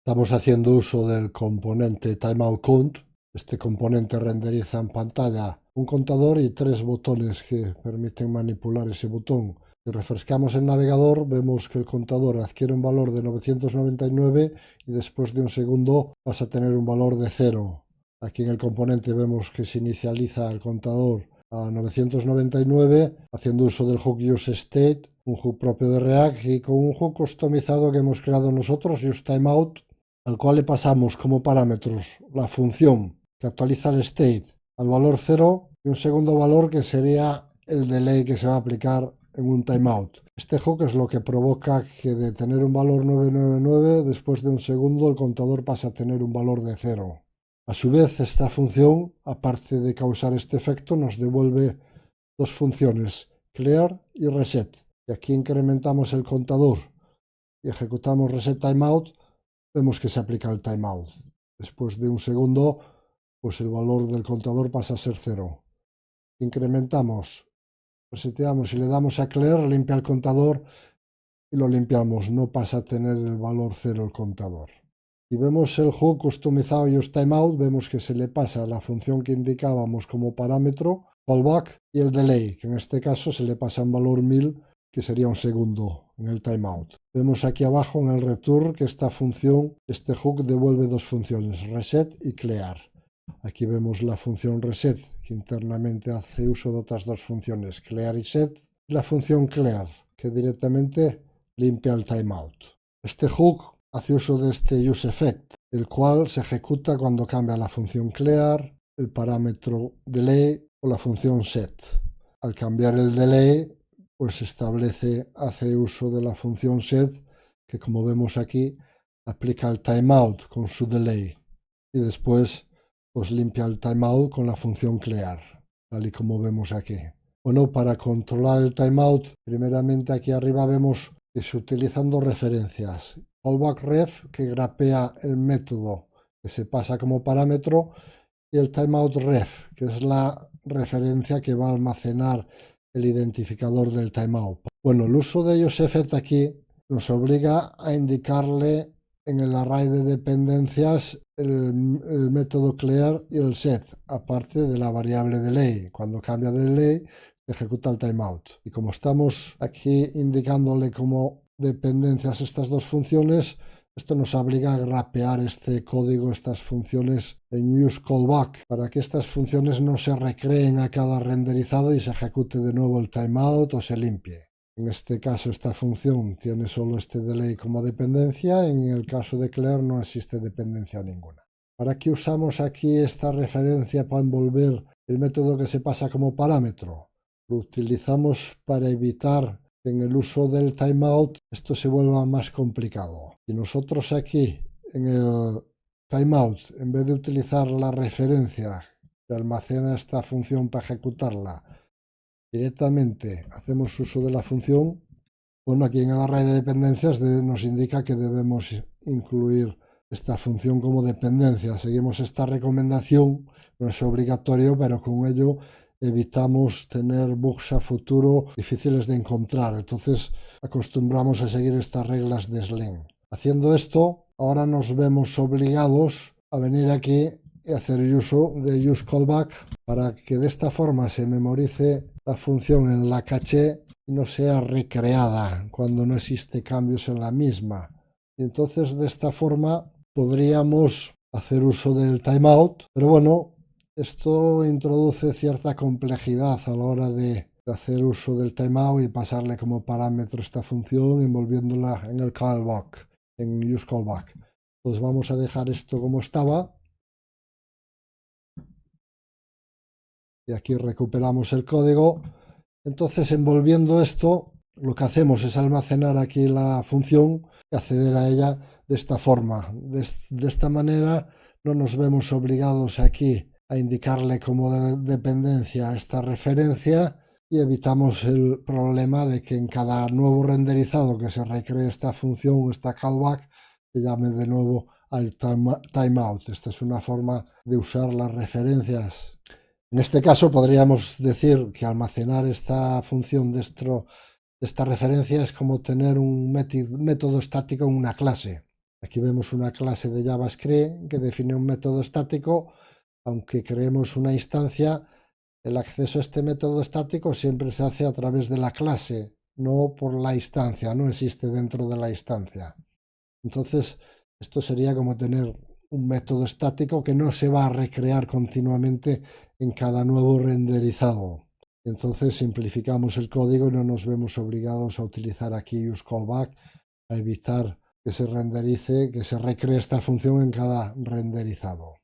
Estamos haciendo uso del componente TimeoutCount. Este componente renderiza en pantalla un contador y tres botones que permiten manipular ese botón. Si refrescamos el navegador, vemos que el contador adquiere un valor de 999 y después de un segundo pasa a tener un valor de 0. Aquí en el componente vemos que se inicializa el contador a 999 haciendo uso del hook useState, un hook propio de React y con un hook customizado que hemos creado nosotros, useTimeout, al cual le pasamos como parámetros la función que actualiza el state al valor 0 y un segundo valor que sería el delay que se va a aplicar en un timeout. Este hook es lo que provoca que de tener un valor 999, después de un segundo el contador pasa a tener un valor de 0. A su vez, esta función, aparte de causar este efecto, nos devuelve dos funciones, clear y reset. Y aquí incrementamos el contador y ejecutamos reset timeout, vemos que se aplica el timeout. Después de un segundo, pues el valor del contador pasa a ser 0. Incrementamos, reseteamos y le damos a clear, limpia el contador y lo limpiamos, no pasa a tener el valor 0 el contador. Si vemos el hook customizado useTimeout, vemos que se le pasa la función que indicábamos como parámetro, callback, y el delay, que en este caso se le pasa un valor 1000, que sería un segundo en el timeout. Vemos aquí abajo en el return que esta función, este hook devuelve dos funciones, reset y clear. Aquí vemos la función reset, que internamente hace uso de otras dos funciones, clear y set, y la función clear, que directamente limpia el timeout. Este hook hace uso de este useEffect, el cual se ejecuta cuando cambia la función clear, el parámetro delay o la función set. Al cambiar el delay, pues hace uso de la función set, que como vemos aquí, aplica el timeout con su delay y después pues limpia el timeout con la función clear, tal y como vemos aquí. Bueno, para controlar el timeout, primeramente aquí arriba vemos que se utilizan dos referencias. CallbackRef, que grapea el método que se pasa como parámetro, y el timeoutRef, que es la referencia que va a almacenar el identificador del timeout. Bueno, el uso de useEffect aquí nos obliga a indicarle en el array de dependencias el método clear y el set, aparte de la variable delay. Cuando cambia de delay, ejecuta el timeout. Y como estamos aquí indicándole como dependencias estas dos funciones, esto nos obliga a grapear este código, estas funciones en useCallback, para que estas funciones no se recreen a cada renderizado y se ejecute de nuevo el timeout o se limpie. En este caso esta función tiene solo este delay como dependencia, en el caso de clear no existe dependencia ninguna. ¿Para qué usamos aquí esta referencia para envolver el método que se pasa como parámetro? Lo utilizamos para evitar que en el uso del timeout esto se vuelva más complicado. Y nosotros aquí en el timeout, en vez de utilizar la referencia que almacena esta función para ejecutarla, directamente hacemos uso de la función. Bueno, aquí en el array de dependencias nos indica que debemos incluir esta función como dependencia. Seguimos esta recomendación, no es obligatorio, pero con ello evitamos tener bugs a futuro difíciles de encontrar. Entonces acostumbramos a seguir estas reglas de Sling. Haciendo esto, ahora nos vemos obligados a venir aquí y hacer uso de useCallback para que de esta forma se memorice la función en la caché y no sea recreada cuando no existe cambios en la misma. Y entonces de esta forma podríamos hacer uso del timeout, pero bueno, esto introduce cierta complejidad a la hora de hacer uso del timeout y pasarle como parámetro esta función envolviéndola en el callback, en useCallback. Entonces vamos a dejar esto como estaba. Y aquí recuperamos el código. Entonces, envolviendo esto, lo que hacemos es almacenar aquí la función y acceder a ella de esta forma. De esta manera no nos vemos obligados aquí a indicarle como dependencia esta referencia y evitamos el problema de que en cada nuevo renderizado que se recree esta función, esta callback, se llame de nuevo al timeout. Esta es una forma de usar las referencias. En este caso podríamos decir que almacenar esta función de esta referencia es como tener un método estático en una clase. Aquí vemos una clase de JavaScript que define un método estático. Aunque creemos una instancia, el acceso a este método estático siempre se hace a través de la clase, no por la instancia, no existe dentro de la instancia. Entonces, esto sería como tener un método estático que no se va a recrear continuamente en cada nuevo renderizado. Entonces simplificamos el código y no nos vemos obligados a utilizar aquí useCallback, a evitar que se renderice, que se recree esta función en cada renderizado.